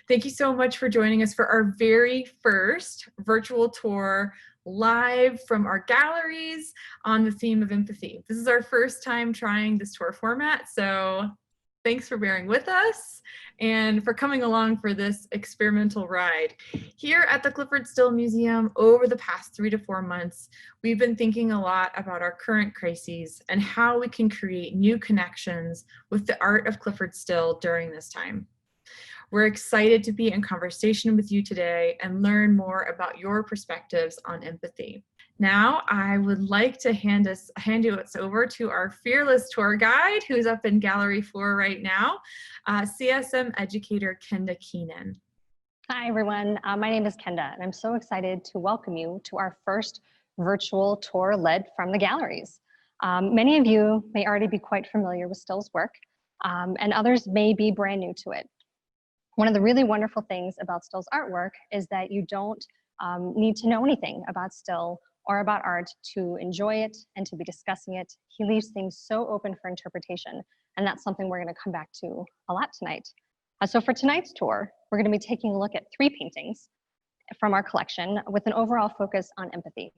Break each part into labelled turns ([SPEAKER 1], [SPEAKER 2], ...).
[SPEAKER 1] Thank you so much for joining us for our very first virtual tour live from our galleries on the theme of empathy. This is our first time trying this tour format, so thanks for bearing with us and for coming along for this experimental ride. Here at the Clyfford Still Museum, over the past 3 to 4 months, we've been thinking a lot about our current crises and how we can create new connections with the art of Clyfford Still during this time. We're excited to be in conversation with you today and learn more about your perspectives on empathy. Now, I would like to hand you over to our fearless tour guide, who's up in Gallery 4 right now, CSM educator Kenda Keenan.
[SPEAKER 2] Hi, everyone. My name is Kenda, and I'm so excited to welcome you to our first virtual tour led from the galleries. Many of you may already be quite familiar with Still's work, and others may be brand new to it. One of the really wonderful things about Still's artwork is that you don't need to know anything about Still or about art to enjoy it and to be discussing it. He leaves things so open for interpretation, and that's something we're going to come back to a lot tonight. So for tonight's tour, we're going to be taking a look at 3 paintings from our collection with an overall focus on empathy.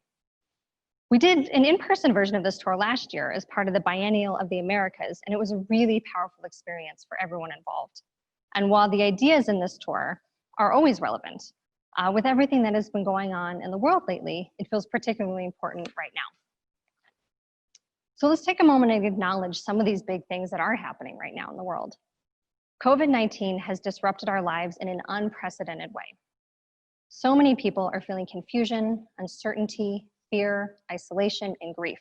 [SPEAKER 2] We did an in-person version of this tour last year as part of the Biennial of the Americas, and it was a really powerful experience for everyone involved. And while the ideas in this tour are always relevant, with everything that has been going on in the world lately, it feels particularly important right now. So let's take a moment and acknowledge some of these big things that are happening right now in the world. COVID-19 has disrupted our lives in an unprecedented way. So many people are feeling confusion, uncertainty, fear, isolation, and grief.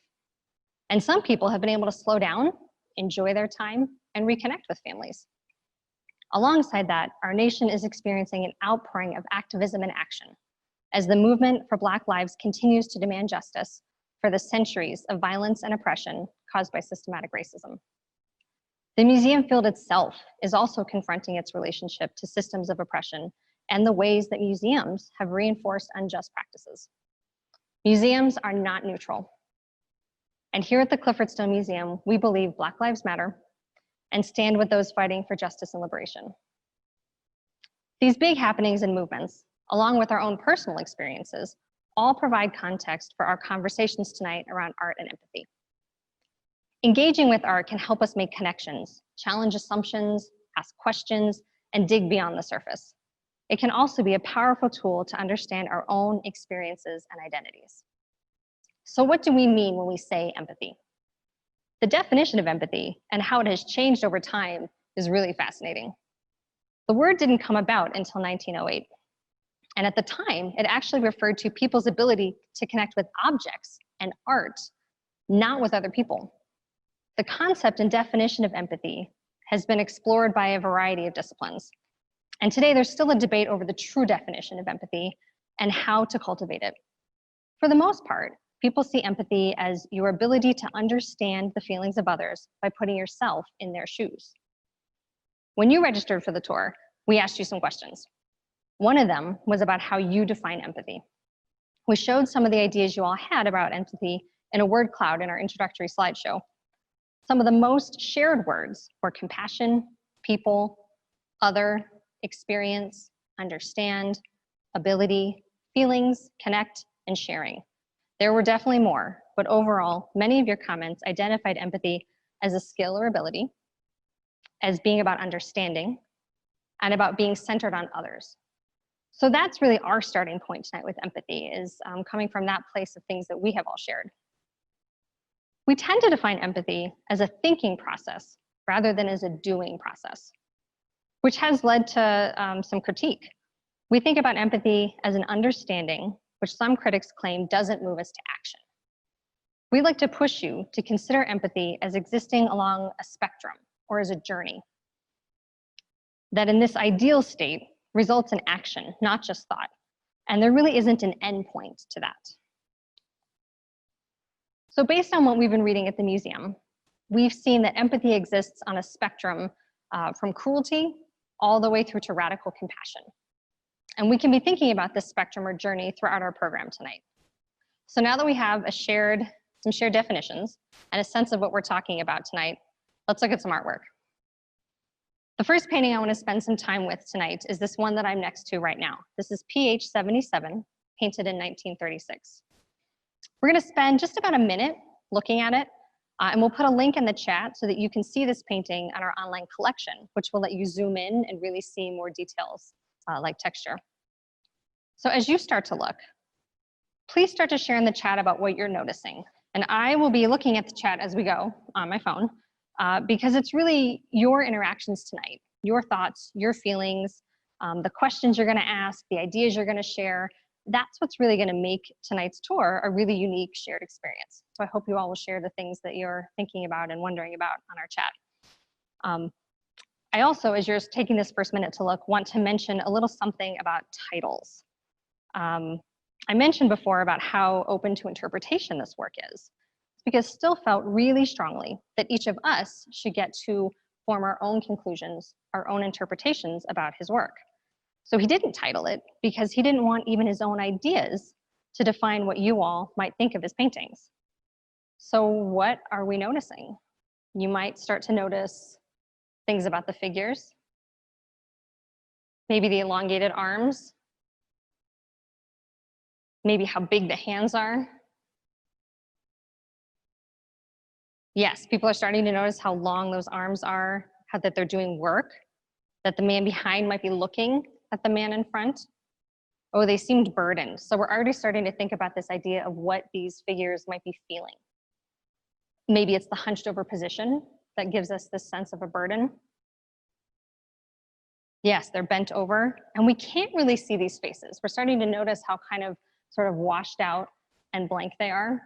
[SPEAKER 2] And some people have been able to slow down, enjoy their time, and reconnect with families. Alongside that, our nation is experiencing an outpouring of activism and action as the movement for Black lives continues to demand justice for the centuries of violence and oppression caused by systematic racism. The museum field itself is also confronting its relationship to systems of oppression and the ways that museums have reinforced unjust practices. Museums are not neutral. And here at the Clyfford Still Museum, we believe Black Lives Matter and stand with those fighting for justice and liberation. These big happenings and movements, along with our own personal experiences, all provide context for our conversations tonight around art and empathy. Engaging with art can help us make connections, challenge assumptions, ask questions, and dig beyond the surface. It can also be a powerful tool to understand our own experiences and identities. So what do we mean when we say empathy? The definition of empathy and how it has changed over time is really fascinating. The word didn't come about until 1908. And at the time, it actually referred to people's ability to connect with objects and art, not with other people. The concept and definition of empathy has been explored by a variety of disciplines. And today there's still a debate over the true definition of empathy and how to cultivate it. For the most part, people see empathy as your ability to understand the feelings of others by putting yourself in their shoes. When you registered for the tour, we asked you some questions. One of them was about how you define empathy. We showed some of the ideas you all had about empathy in a word cloud in our introductory slideshow. Some of the most shared words were compassion, people, other, experience, understand, ability, feelings, connect, and sharing. There were definitely more, but overall, many of your comments identified empathy as a skill or ability, as being about understanding, and about being centered on others. So that's really our starting point tonight with empathy, is coming from that place of things that we have all shared. We tend to define empathy as a thinking process rather than as a doing process, which has led to some critique. We think about empathy as an understanding, which some critics claim doesn't move us to action. We'd like to push you to consider empathy as existing along a spectrum or as a journey. That in this ideal state results in action, not just thought. And there really isn't an endpoint to that. So based on what we've been reading at the museum, we've seen that empathy exists on a spectrum from cruelty all the way through to radical compassion. And we can be thinking about this spectrum or journey throughout our program tonight. So now that we have some shared definitions and a sense of what we're talking about tonight, let's look at some artwork. The first painting I want to spend some time with tonight is this one that I'm next to right now. This is PH 77, painted in 1936. We're going to spend just about a minute looking at it, and we'll put a link in the chat so that you can see this painting on our online collection, which will let you zoom in and really see more details like texture. So as you start to look, please start to share in the chat about what you're noticing. And I will be looking at the chat as we go on my phone, because it's really your interactions tonight, your thoughts, your feelings, the questions you're going to ask, the ideas you're going to share. That's what's really going to make tonight's tour a really unique shared experience. So I hope you all will share the things that you're thinking about and wondering about on our chat. I also, as you're taking this first minute to look, want to mention a little something about titles. I mentioned before about how open to interpretation this work is, because Still felt really strongly that each of us should get to form our own conclusions, our own interpretations about his work. So he didn't title it because he didn't want even his own ideas to define what you all might think of his paintings. So what are we noticing? You might start to notice things about the figures, maybe the elongated arms, maybe how big the hands are. Yes, people are starting to notice how long those arms are, how that they're doing work, that the man behind might be looking at the man in front. Oh, they seemed burdened. So we're already starting to think about this idea of what these figures might be feeling. Maybe it's the hunched over position that gives us this sense of a burden. Yes, they're bent over, and we can't really see these faces. We're starting to notice how kind of sort of washed out and blank they are.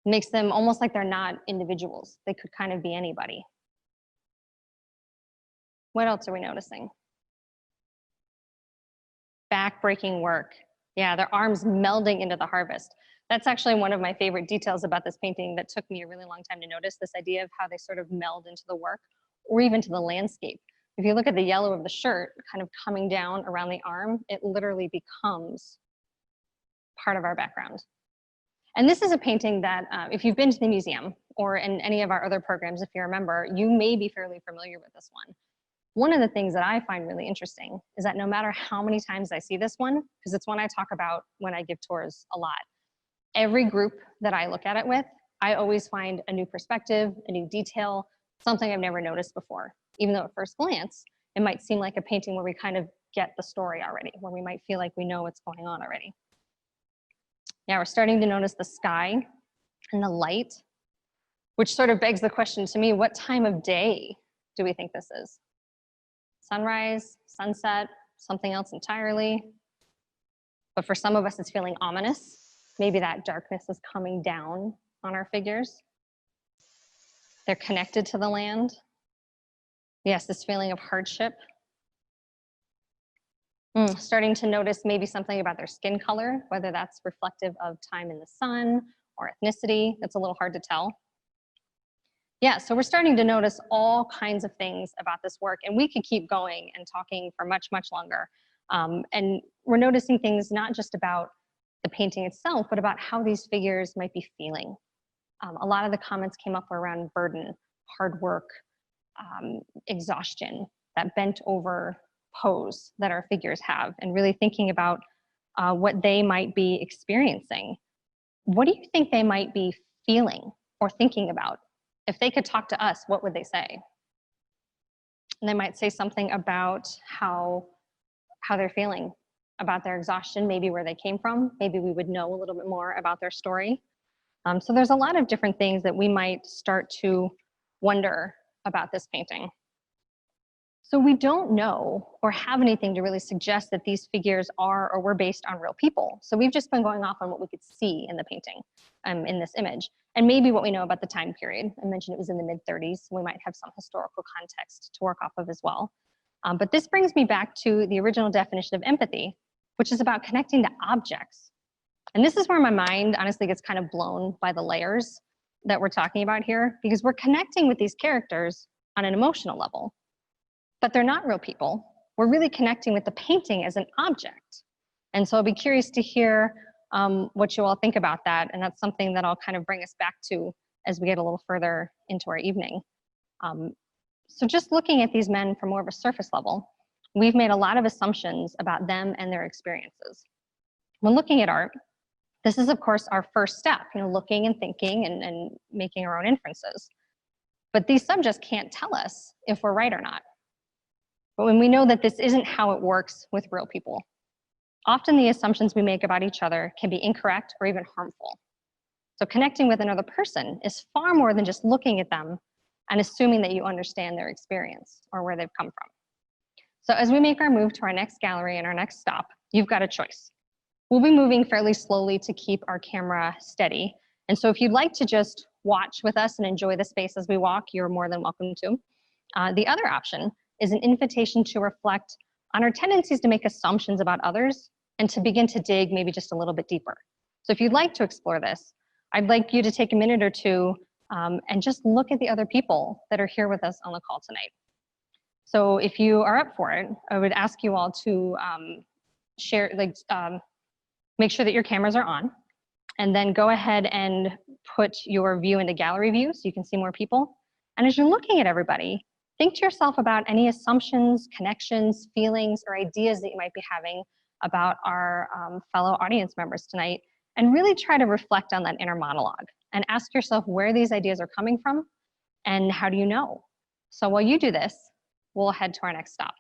[SPEAKER 2] It makes them almost like they're not individuals. They could kind of be anybody. What else are we noticing? Back-breaking work. Yeah, their arms melding into the harvest. That's actually one of my favorite details about this painting that took me a really long time to notice, this idea of how they sort of meld into the work or even to the landscape. If you look at the yellow of the shirt kind of coming down around the arm, it literally becomes part of our background. And this is a painting that if you've been to the museum or in any of our other programs, if you remember, you may be fairly familiar with this one. One of the things that I find really interesting is that no matter how many times I see this one, because it's one I talk about when I give tours a lot, every group that I look at it with, I always find a new perspective, a new detail, something I've never noticed before. Even though at first glance, it might seem like a painting where we kind of get the story already, where we might feel like we know what's going on already. Yeah, we're starting to notice the sky and the light, which sort of begs the question to me, what time of day do we think this is? Sunrise, sunset, something else entirely? But for some of us, it's feeling ominous. Maybe that darkness is coming down on our figures. They're connected to the land. Yes, this feeling of hardship. Starting to notice maybe something about their skin color, whether that's reflective of time in the sun or ethnicity. That's a little hard to tell. Yeah, so we're starting to notice all kinds of things about this work, and we could keep going and talking for much, much longer. And we're noticing things not just about the painting itself, but about how these figures might be feeling. A lot of the comments came up around burden, hard work, exhaustion, that bent over pose that our figures have, and really thinking about what they might be experiencing. What do you think they might be feeling or thinking about? If they could talk to us, what would they say? And they might say something about how they're feeling, about their exhaustion, maybe where they came from. Maybe we would know a little bit more about their story. So there's a lot of different things that we might start to wonder about this painting. So we don't know or have anything to really suggest that these figures are or were based on real people. So we've just been going off on what we could see in the painting, in this image, and maybe what we know about the time period. I mentioned it was in the mid-30s. We might have some historical context to work off of as well. But this brings me back to the original definition of empathy, which is about connecting to objects. And this is where my mind honestly gets kind of blown by the layers that we're talking about here, because we're connecting with these characters on an emotional level. But they're not real people. We're really connecting with the painting as an object. And so I'll be curious to hear what you all think about that. And that's something that I'll kind of bring us back to as we get a little further into our evening. So just looking at these men from more of a surface level, we've made a lot of assumptions about them and their experiences. When looking at art, this is of course our first step, looking and thinking and making our own inferences. But these subjects can't tell us if we're right or not. But when we know that this isn't how it works with real people, often the assumptions we make about each other can be incorrect or even harmful. So connecting with another person is far more than just looking at them and assuming that you understand their experience or where they've come from. So as we make our move to our next gallery and our next stop, you've got a choice. We'll be moving fairly slowly to keep our camera steady. And so if you'd like to just watch with us and enjoy the space as we walk, you're more than welcome to. The other option is an invitation to reflect on our tendencies to make assumptions about others and to begin to dig maybe just a little bit deeper. So if you'd like to explore this, I'd like you to take a minute or two and just look at the other people that are here with us on the call tonight. So if you are up for it, I would ask you all to make sure that your cameras are on, and then go ahead and put your view into gallery view so you can see more people. And as you're looking at everybody, think to yourself about any assumptions, connections, feelings, or ideas that you might be having about our fellow audience members tonight, and really try to reflect on that inner monologue and ask yourself where these ideas are coming from and how do you know? So while you do this, we'll head to our next stop.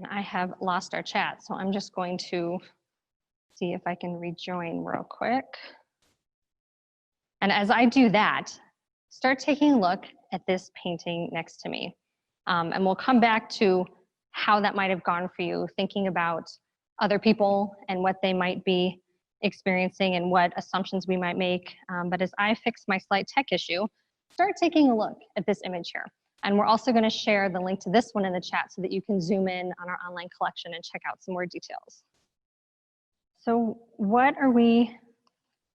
[SPEAKER 2] And I have lost our chat, so I'm just going to see if I can rejoin real quick. And as I do that, start taking a look at this painting next to me. And we'll come back to how that might have gone for you, thinking about other people and what they might be experiencing and what assumptions we might make. But as I fix my slight tech issue, start taking a look at this image here. And we're also going to share the link to this one in the chat so that you can zoom in on our online collection and check out some more details. So what are we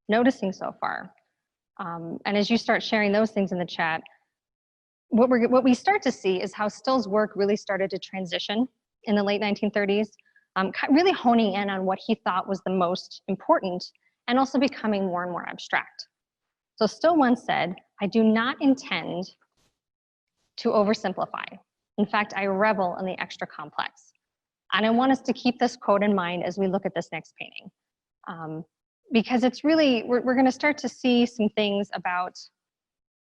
[SPEAKER 2] noticing so far? And as you start sharing those things in the chat, what we start to see is how Still's work really started to transition in the late 1930s, really honing in on what he thought was the most important and also becoming more and more abstract. So Still once said, "I do not intend to oversimplify. In fact, I revel in the extra complex." And I want us to keep this quote in mind as we look at this next painting. Because it's really, we're going to start to see some things about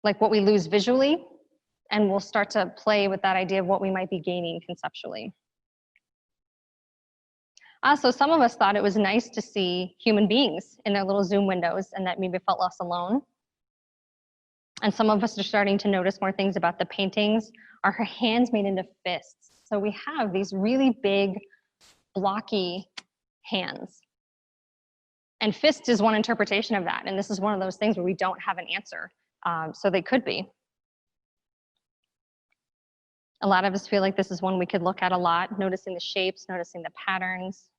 [SPEAKER 2] like what we lose visually, and we'll start to play with that idea of what we might be gaining conceptually. So some of us thought it was nice to see human beings in their little Zoom windows and that maybe felt less alone. And some of us are starting to notice more things about the paintings. Are her hands made into fists? So we have these really big, blocky hands. And fist is one interpretation of that. And this is one of those things where we don't have an answer. So they could be. A lot of us feel like this is one we could look at a lot, noticing the shapes, noticing the patterns.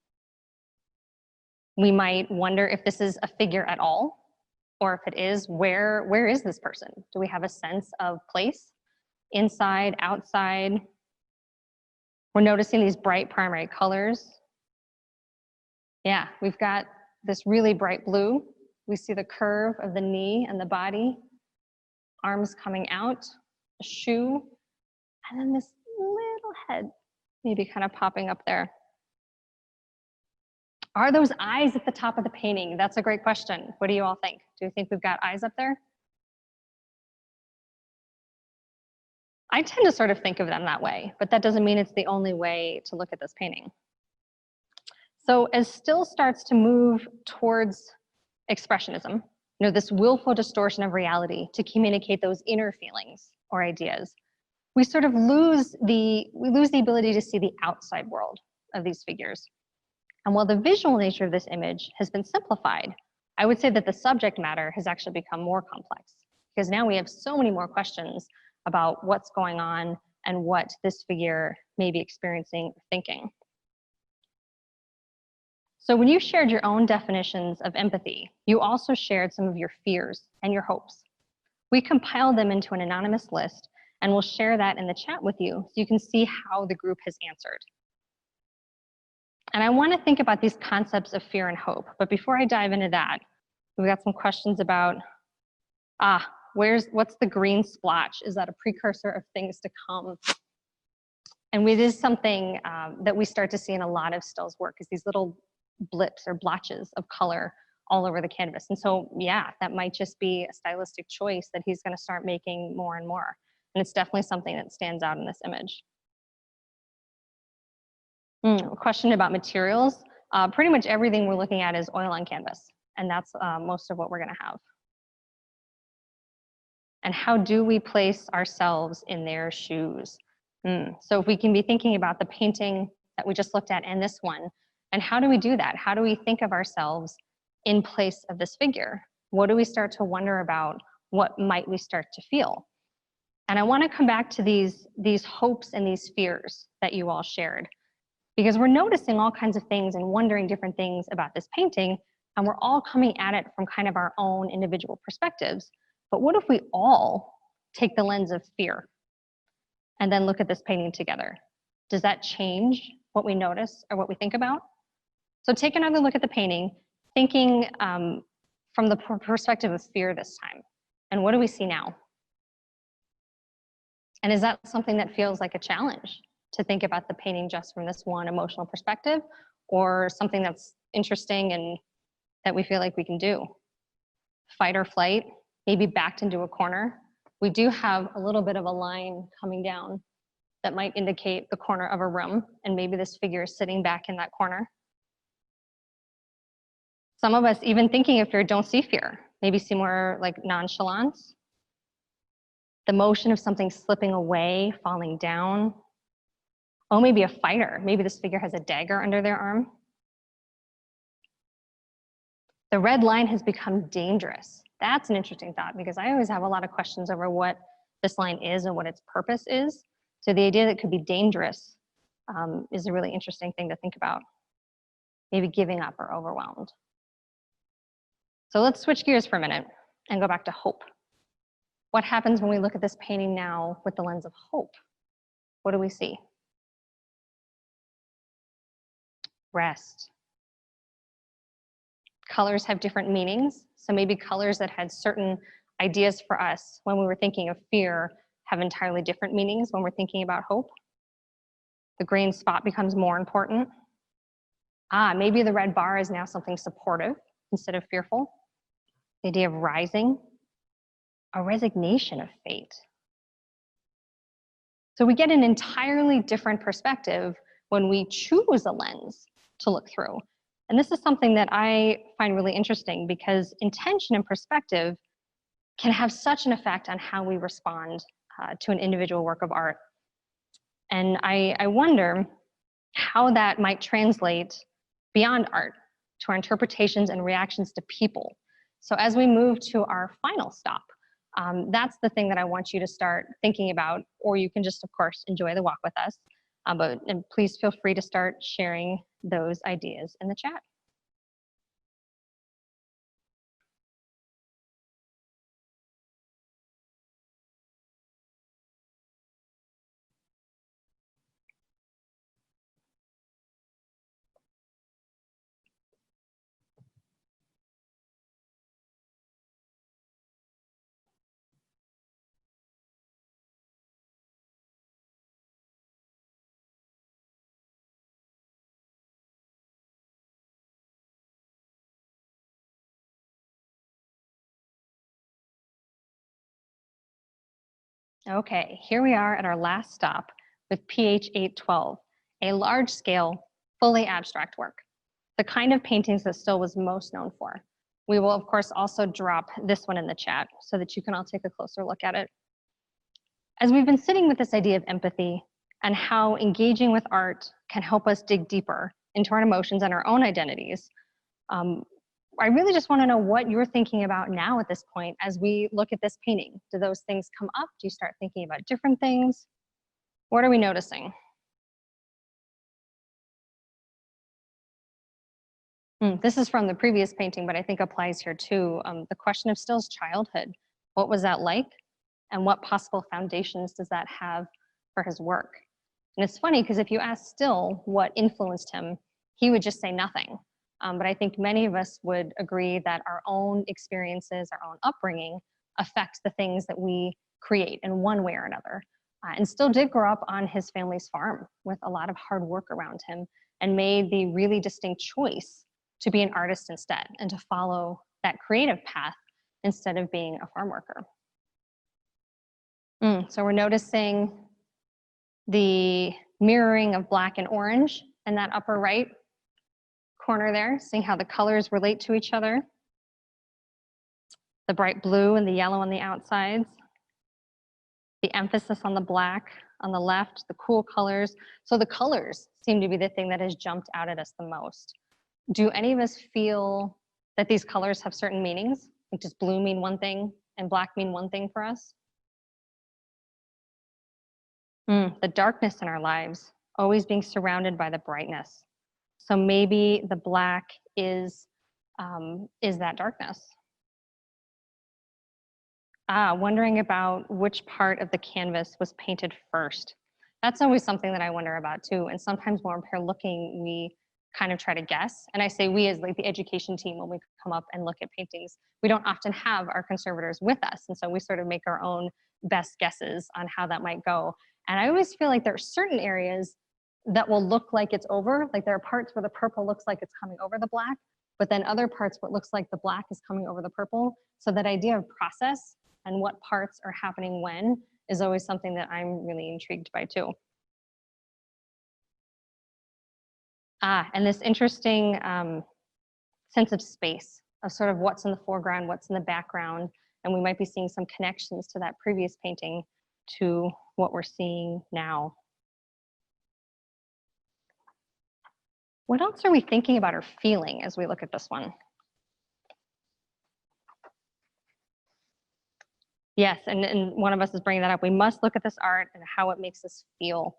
[SPEAKER 2] We might wonder if this is a figure at all, or if it is, where is this person? Do we have a sense of place? Inside, outside? We're noticing these bright primary colors. Yeah, we've got this really bright blue. We see the curve of the knee and the body, arms coming out, a shoe, and then this little head maybe kind of popping up there. Are those eyes at the top of the painting? That's a great question. What do you all think? Do you think we've got eyes up there? I tend to sort of think of them that way, but that doesn't mean it's the only way to look at this painting. So as Still starts to move towards expressionism, this willful distortion of reality to communicate those inner feelings or ideas, we sort of lose the ability to see the outside world of these figures. And while the visual nature of this image has been simplified, I would say that the subject matter has actually become more complex, because now we have so many more questions about what's going on and what this figure may be experiencing or thinking. So when you shared your own definitions of empathy, you also shared some of your fears and your hopes. We compiled them into an anonymous list, and we'll share that in the chat with you so you can see how the group has answered. And I want to think about these concepts of fear and hope. But before I dive into that, we've got some questions about, what's the green splotch? Is that a precursor of things to come? And it is something that we start to see in a lot of Still's work, is these little blips or blotches of color all over the canvas. And so, yeah, that might just be a stylistic choice that he's going to start making more and more. And it's definitely something that stands out in this image. A question about materials. Pretty much everything we're looking at is oil on canvas, and that's most of what we're going to have. And how do we place ourselves in their shoes? So if we can be thinking about the painting that we just looked at and this one, and how do we do that? How do we think of ourselves in place of this figure? What do we start to wonder about? What might we start to feel? And I want to come back to these hopes and these fears that you all shared, because we're noticing all kinds of things and wondering different things about this painting, and we're all coming at it from kind of our own individual perspectives. But what if we all take the lens of fear and then look at this painting together? Does that change what we notice or what we think about? So take another look at the painting, thinking from the perspective of fear this time. And what do we see now? And is that something that feels like a challenge to think about the painting just from this one emotional perspective, or something that's interesting and that we feel like we can do? Fight or flight, maybe backed into a corner. We do have a little bit of a line coming down that might indicate the corner of a room, and maybe this figure is sitting back in that corner. Some of us, even thinking of fear, don't see fear. Maybe see more like nonchalance. The motion of something slipping away, falling down. Oh, maybe a fighter. Maybe this figure has a dagger under their arm. The red line has become dangerous. That's an interesting thought, because I always have a lot of questions over what this line is and what its purpose is. So the idea that it could be dangerous is a really interesting thing to think about. Maybe giving up or overwhelmed. So let's switch gears for a minute and go back to hope. What happens when we look at this painting now with the lens of hope? What do we see? Rest. Colors have different meanings. So maybe colors that had certain ideas for us when we were thinking of fear have entirely different meanings when we're thinking about hope. The green spot becomes more important. Maybe the red bar is now something supportive instead of fearful. The idea of rising, a resignation of fate. So we get an entirely different perspective when we choose a lens to look through. And this is something that I find really interesting, because intention and perspective can have such an effect on how we respond to an individual work of art. And I wonder how that might translate beyond art to our interpretations and reactions to people. So as we move to our final stop, that's the thing that I want you to start thinking about, or you can just, of course, enjoy the walk with us. And please feel free to start sharing those ideas in the chat. Okay, here we are at our last stop with PH 812, a large-scale, fully abstract work, the kind of paintings that Still was most known for. We will, of course, also drop this one in the chat so that you can all take a closer look at it. As we've been sitting with this idea of empathy and how engaging with art can help us dig deeper into our emotions and our own identities. I really just want to know what you're thinking about now at this point as we look at this painting. Do those things come up? Do you start thinking about different things? What are we noticing? This is from the previous painting, but I think applies here too. The question of Still's childhood. What was that like? And what possible foundations does that have for his work? And it's funny because if you ask Still what influenced him, he would just say nothing. But I think many of us would agree that our own experiences, our own upbringing affect the things that we create in one way or another. And Still did grow up on his family's farm with a lot of hard work around him and made the really distinct choice to be an artist instead and to follow that creative path instead of being a farm worker. So we're noticing the mirroring of black and orange in that upper right corner there, seeing how the colors relate to each other. The bright blue and the yellow on the outsides. The emphasis on the black on the left, the cool colors. So the colors seem to be the thing that has jumped out at us the most. Do any of us feel that these colors have certain meanings? Like, does blue mean one thing and black mean one thing for us? The darkness in our lives, always being surrounded by the brightness. So maybe the black is that darkness. Wondering about which part of the canvas was painted first. That's always something that I wonder about too. And sometimes when we're looking, we kind of try to guess. And I say we as like the education team, when we come up and look at paintings, we don't often have our conservators with us. And so we sort of make our own best guesses on how that might go. And I always feel like there are certain areas that will look like it's over. Like there are parts where the purple looks like it's coming over the black, but then other parts where it looks like the black is coming over the purple. So that idea of process and what parts are happening when is always something that I'm really intrigued by too. And this interesting sense of space, of sort of what's in the foreground, what's in the background, and we might be seeing some connections to that previous painting to what we're seeing now. What else are we thinking about or feeling as we look at this one? Yes, and one of us is bringing that up. We must look at this art and how it makes us feel.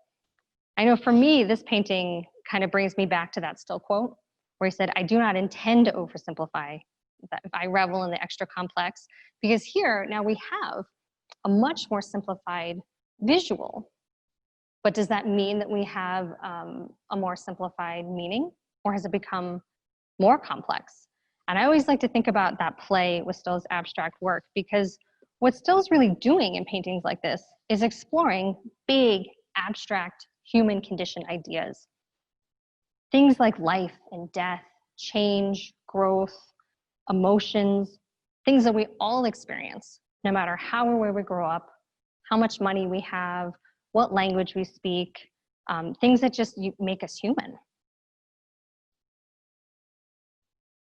[SPEAKER 2] I know for me, this painting kind of brings me back to that Still quote, where he said, "I do not intend to oversimplify, that I revel in the extra complex," because here now we have a much more simplified visual. But does that mean that we have a more simplified meaning, or has it become more complex? And I always like to think about that play with Still's abstract work, because what Still's really doing in paintings like this is exploring big, abstract human condition ideas. Things like life and death, change, growth, emotions, things that we all experience, no matter how or where we grow up, how much money we have, what language we speak, things that just make us human.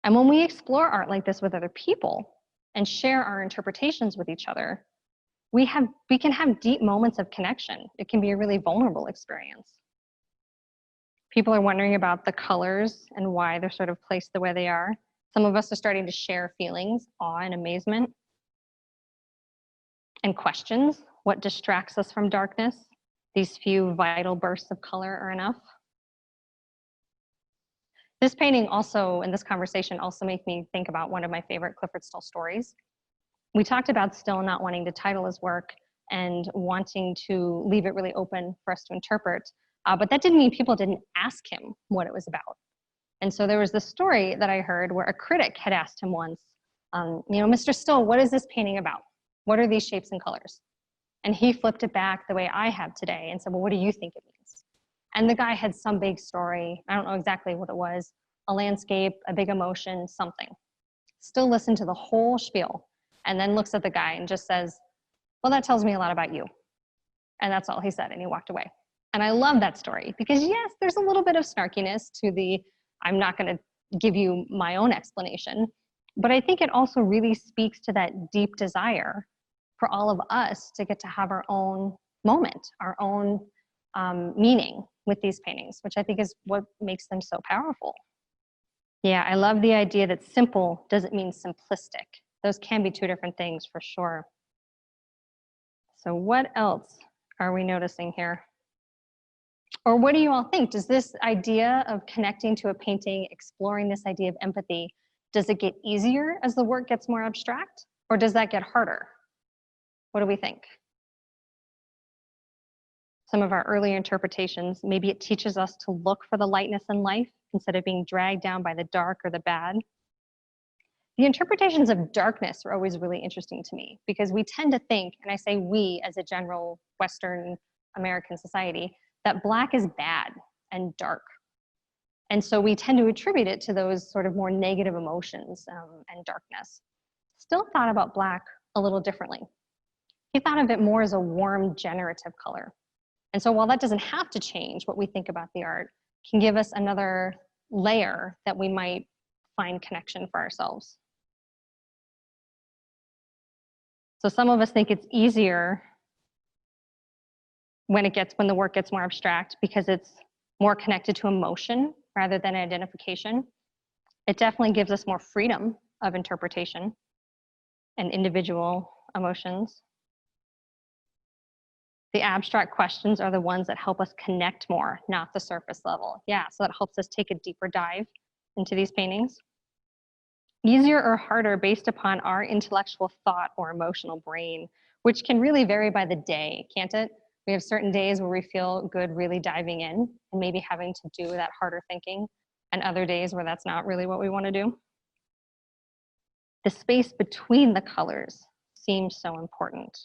[SPEAKER 2] And when we explore art like this with other people and share our interpretations with each other, we can have deep moments of connection. It can be a really vulnerable experience. People are wondering about the colors and why they're sort of placed the way they are. Some of us are starting to share feelings, awe and amazement, and questions. What distracts us from darkness? These few vital bursts of color are enough. This painting also, and this conversation also make me think about one of my favorite Clyfford Still stories. We talked about Still not wanting to title his work and wanting to leave it really open for us to interpret, but that didn't mean people didn't ask him what it was about. And so there was this story that I heard where a critic had asked him once, "Mr. Still, what is this painting about? What are these shapes and colors?" And he flipped it back the way I have today and said, "Well, what do you think it means?" And the guy had some big story. I don't know exactly what it was, a landscape, a big emotion, something. Still listened to the whole spiel and then looks at the guy and just says, "Well, that tells me a lot about you." And that's all he said, and he walked away. And I love that story because yes, there's a little bit of snarkiness to the, I'm not gonna give you my own explanation, but I think it also really speaks to that deep desire for all of us to get to have our own moment, our own meaning with these paintings, which I think is what makes them so powerful. Yeah, I love the idea that simple doesn't mean simplistic. Those can be two different things for sure. So what else are we noticing here? Or what do you all think? Does this idea of connecting to a painting, exploring this idea of empathy, does it get easier as the work gets more abstract? Or does that get harder? What do we think? Some of our earlier interpretations, maybe it teaches us to look for the lightness in life instead of being dragged down by the dark or the bad. The interpretations of darkness are always really interesting to me because we tend to think, and I say we as a general Western American society, that black is bad and dark. And so we tend to attribute it to those sort of more negative emotions and darkness. Still thought about black a little differently. He thought of it more as a warm, generative color. And so while that doesn't have to change what we think about the art, can give us another layer that we might find connection for ourselves. So some of us think it's easier when the work gets more abstract because it's more connected to emotion rather than identification. It definitely gives us more freedom of interpretation and individual emotions. The abstract questions are the ones that help us connect more, not the surface level. Yeah, so that helps us take a deeper dive into these paintings. Easier or harder based upon our intellectual thought or emotional brain, which can really vary by the day, can't it? We have certain days where we feel good really diving in and maybe having to do that harder thinking, and other days where that's not really what we want to do. The space between the colors seems so important.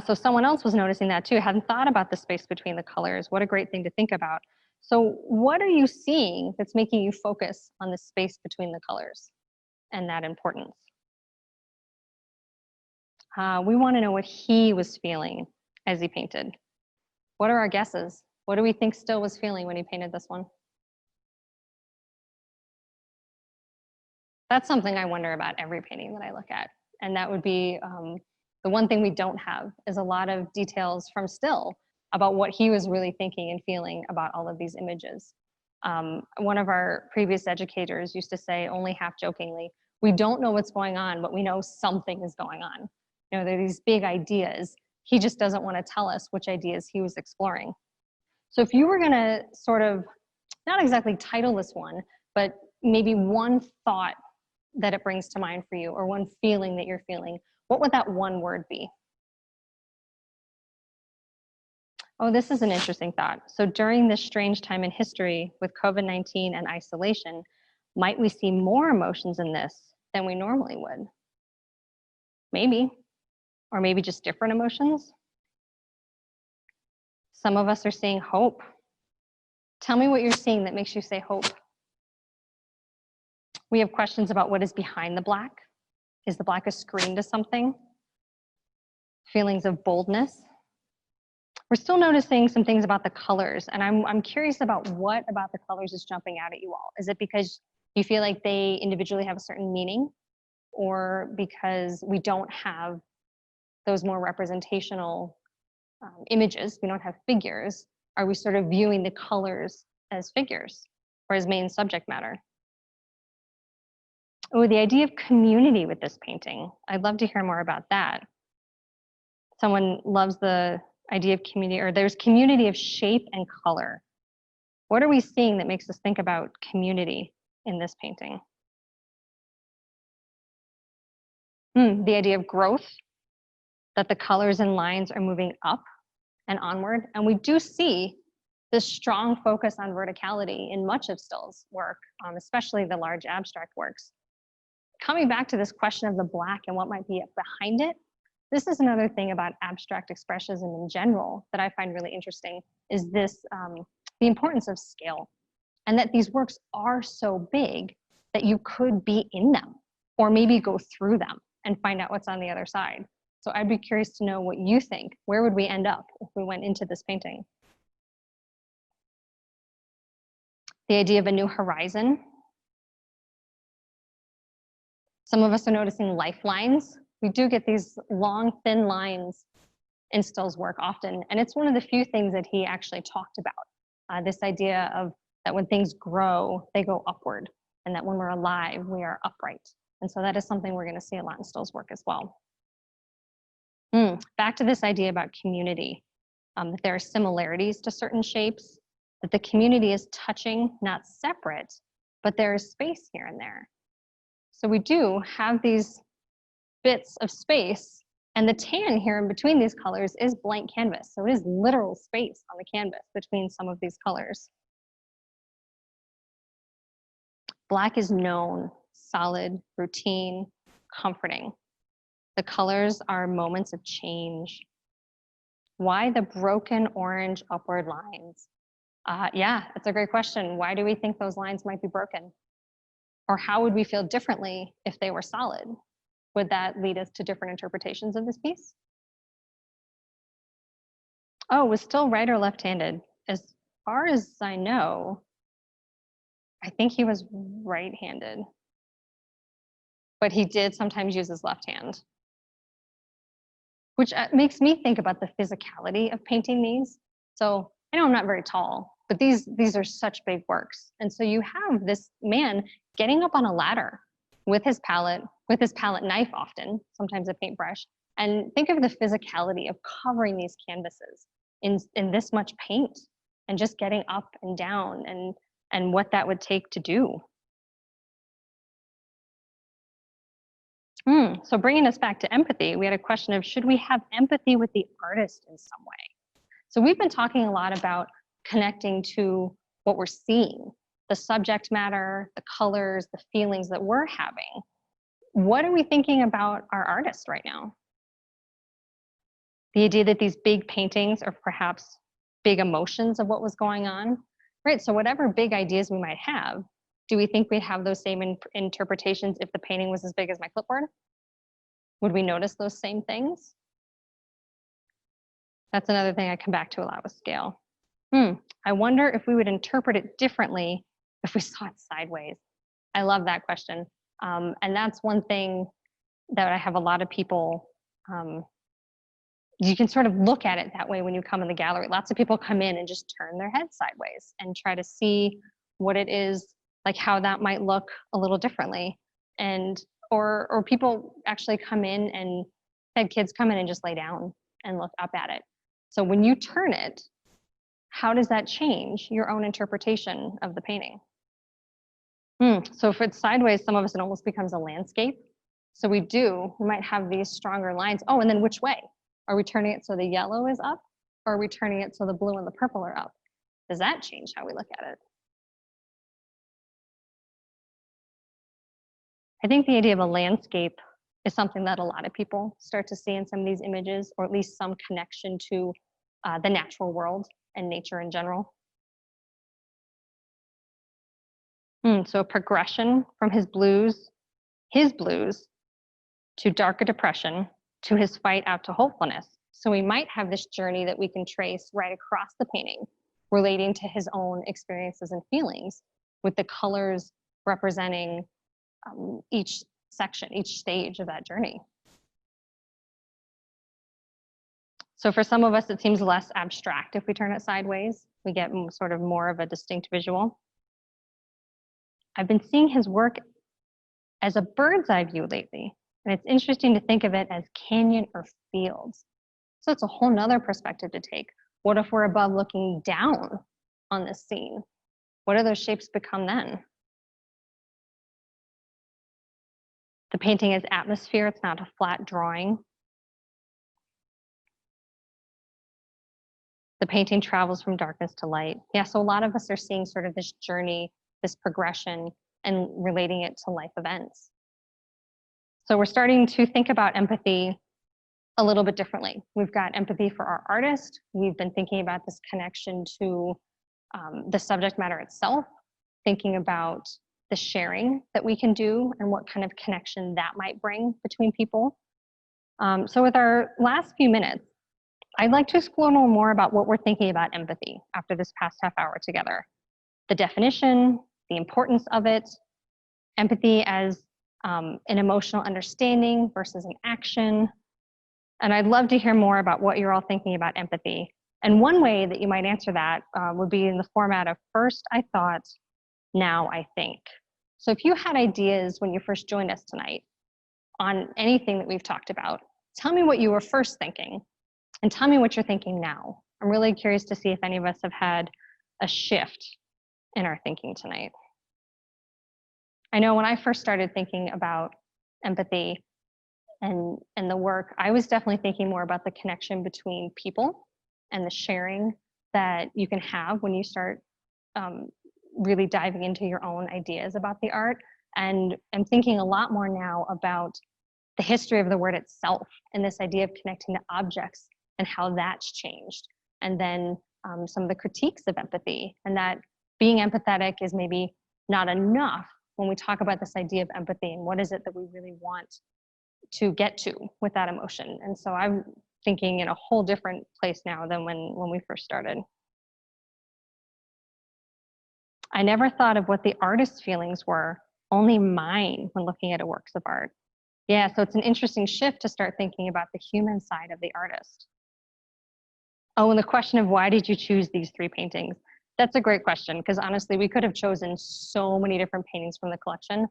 [SPEAKER 2] So someone else was noticing that too, hadn't thought about the space between the colors. What a great thing to think about. So what are you seeing that's making you focus on the space between the colors and that importance? We want to know what he was feeling as he painted. What are our guesses? What do we think Still was feeling when he painted this one? That's something I wonder about every painting that I look at. And that would be the one thing we don't have is a lot of details from Still about what he was really thinking and feeling about all of these images. One of our previous educators used to say, only half jokingly, we don't know what's going on, but we know something is going on. You know, there are these big ideas. He just doesn't want to tell us which ideas he was exploring. So if you were going to sort of, not exactly title this one, but maybe one thought that it brings to mind for you or one feeling that you're feeling, what would that one word be? Oh, this is an interesting thought. So during this strange time in history with COVID-19 and isolation, might we see more emotions in this than we normally would? Maybe, or maybe just different emotions. Some of us are seeing hope. Tell me what you're seeing that makes you say hope. We have questions about what is behind the black. Is the black a screen to something? Feelings of boldness. We're still noticing some things about the colors, and I'm curious about what about the colors is jumping out at you all. Is it because you feel like they individually have a certain meaning, or because we don't have those more representational images, we don't have figures? Are we sort of viewing the colors as figures or as main subject matter? Oh, the idea of community with this painting. I'd love to hear more about that. Someone loves the idea of community, or there's community of shape and color. What are we seeing that makes us think about community in this painting? The idea of growth, that the colors and lines are moving up and onward. And we do see this strong focus on verticality in much of Still's work, especially the large abstract works. Coming back to this question of the black and what might be behind it, this is another thing about abstract expressionism in general that I find really interesting, is this, the importance of scale, and that these works are so big that you could be in them or maybe go through them and find out what's on the other side. So I'd be curious to know what you think. Where would we end up if we went into this painting? The idea of a new horizon. Some of us are noticing lifelines. We do get these long, thin lines in Still's work often. And it's one of the few things that he actually talked about, this idea of that when things grow, they go upward, and that when we're alive, we are upright. And so that is something we're going to see a lot in Still's work as well. Back to this idea about community, that there are similarities to certain shapes, that the community is touching, not separate, but there is space here and there. So we do have these bits of space, and the tan here in between these colors is blank canvas. So it is literal space on the canvas between some of these colors. Black is known, solid, routine, comforting. The colors are moments of change. Why the broken orange upward lines? Yeah, that's a great question. Why do we think those lines might be broken? Or how would we feel differently if they were solid? Would that lead us to different interpretations of this piece? Oh, was Still right or left-handed? As far as I know, I think he was right-handed, but he did sometimes use his left hand, which makes me think about the physicality of painting these. So I know I'm not very tall, but these are such big works. And so you have this man getting up on a ladder with his palette knife often, sometimes a paintbrush, and think of the physicality of covering these canvases in this much paint and just getting up and down and what that would take to do. So bringing us back to empathy, we had a question of, should we have empathy with the artist in some way? So we've been talking a lot about connecting to what we're seeing, the subject matter, the colors, the feelings that we're having. What are we thinking about our artist right now? The idea that these big paintings are perhaps big emotions of what was going on, right? So whatever big ideas we might have, do we think we'd have those same interpretations if the painting was as big as my clipboard? Would we notice those same things? That's another thing I come back to a lot with scale. I wonder if we would interpret it differently if we saw it sideways. I love that question. And that's one thing that I have a lot of people, you can sort of look at it that way when you come in the gallery. Lots of people come in and just turn their head sideways and try to see what it is, like how that might look a little differently. And or people actually come in and had kids come in and just lay down and look up at it. So when you turn it, how does that change your own interpretation of the painting? So if it's sideways, some of us, it almost becomes a landscape. So we might have these stronger lines. Oh, and then which way? Are we turning it so the yellow is up? Or are we turning it so the blue and the purple are up? Does that change how we look at it? I think the idea of a landscape is something that a lot of people start to see in some of these images, or at least some connection to the natural world and nature in general. So a progression from his blues to darker depression to his fight out to hopefulness. So we might have this journey that we can trace right across the painting, relating to his own experiences and feelings, with the colors representing each section, each stage of that journey. So for some of us, it seems less abstract if we turn it sideways. We get sort of more of a distinct visual. I've been seeing his work as a bird's eye view lately, and it's interesting to think of it as canyon or fields. So it's a whole nother perspective to take. What if we're above looking down on this scene? What do those shapes become then? The painting is atmosphere, it's not a flat drawing. The painting travels from darkness to light. Yeah, so a lot of us are seeing sort of this journey, this progression, and relating it to life events. So we're starting to think about empathy a little bit differently. We've got empathy for our artist. We've been thinking about this connection to the subject matter itself, thinking about the sharing that we can do and what kind of connection that might bring between people. So with our last few minutes, I'd like to explore more about what we're thinking about empathy after this past half hour together. The definition, the importance of it, empathy as an emotional understanding versus an action, And I'd love to hear more about what you're all thinking about empathy. And one way that you might answer that would be in the format of first I thought, now I think. So if you had ideas when you first joined us tonight on anything that we've talked about, tell me what you were first thinking and tell me what you're thinking now. I'm really curious to see if any of us have had a shift in our thinking tonight. I know when I first started thinking about empathy and the work, I was definitely thinking more about the connection between people and the sharing that you can have when you start really diving into your own ideas about the art. And I'm thinking a lot more now about the history of the word itself and this idea of connecting to objects and how that's changed. And then some of the critiques of empathy, and that being empathetic is maybe not enough when we talk about this idea of empathy and what is it that we really want to get to with that emotion. And so I'm thinking in a whole different place now than when we first started. I never thought of what the artist's feelings were, only mine when looking at a works of art. Yeah, so it's an interesting shift to start thinking about the human side of the artist. Oh, and the question of why did you choose these 3 paintings? That's a great question, because honestly, we could have chosen so many different paintings from the collection.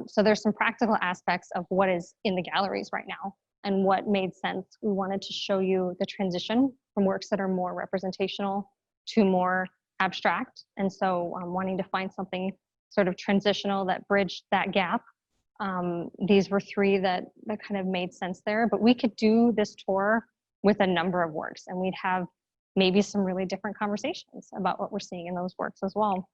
[SPEAKER 2] So there's some practical aspects of what is in the galleries right now and what made sense. We wanted to show you the transition from works that are more representational to more abstract. And so wanting to find something sort of transitional that bridged that gap. These were 3 that kind of made sense there, but we could do this tour with a number of works and we'd have maybe some really different conversations about what we're seeing in those works as well.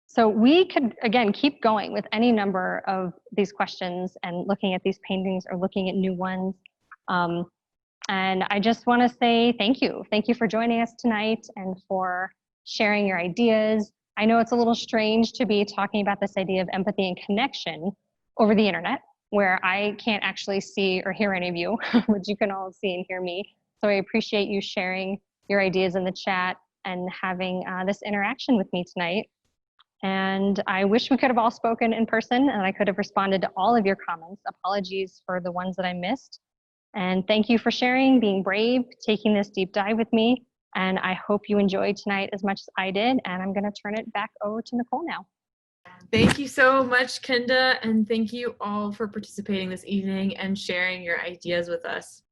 [SPEAKER 2] So we could, again, keep going with any number of these questions and looking at these paintings or looking at new ones. And I just want to say thank you. Thank you for joining us tonight and for sharing your ideas. I know it's a little strange to be talking about this idea of empathy and connection over the internet, where I can't actually see or hear any of you, but you can all see and hear me. So I appreciate you sharing your ideas in the chat and having this interaction with me tonight. And I wish we could have all spoken in person and I could have responded to all of your comments. Apologies for the ones that I missed. And thank you for sharing, being brave, taking this deep dive with me. And I hope you enjoyed tonight as much as I did. And I'm going to turn it back over to Nicole now.
[SPEAKER 1] Thank you so much, Kenda, and thank you all for participating this evening and sharing your ideas with us.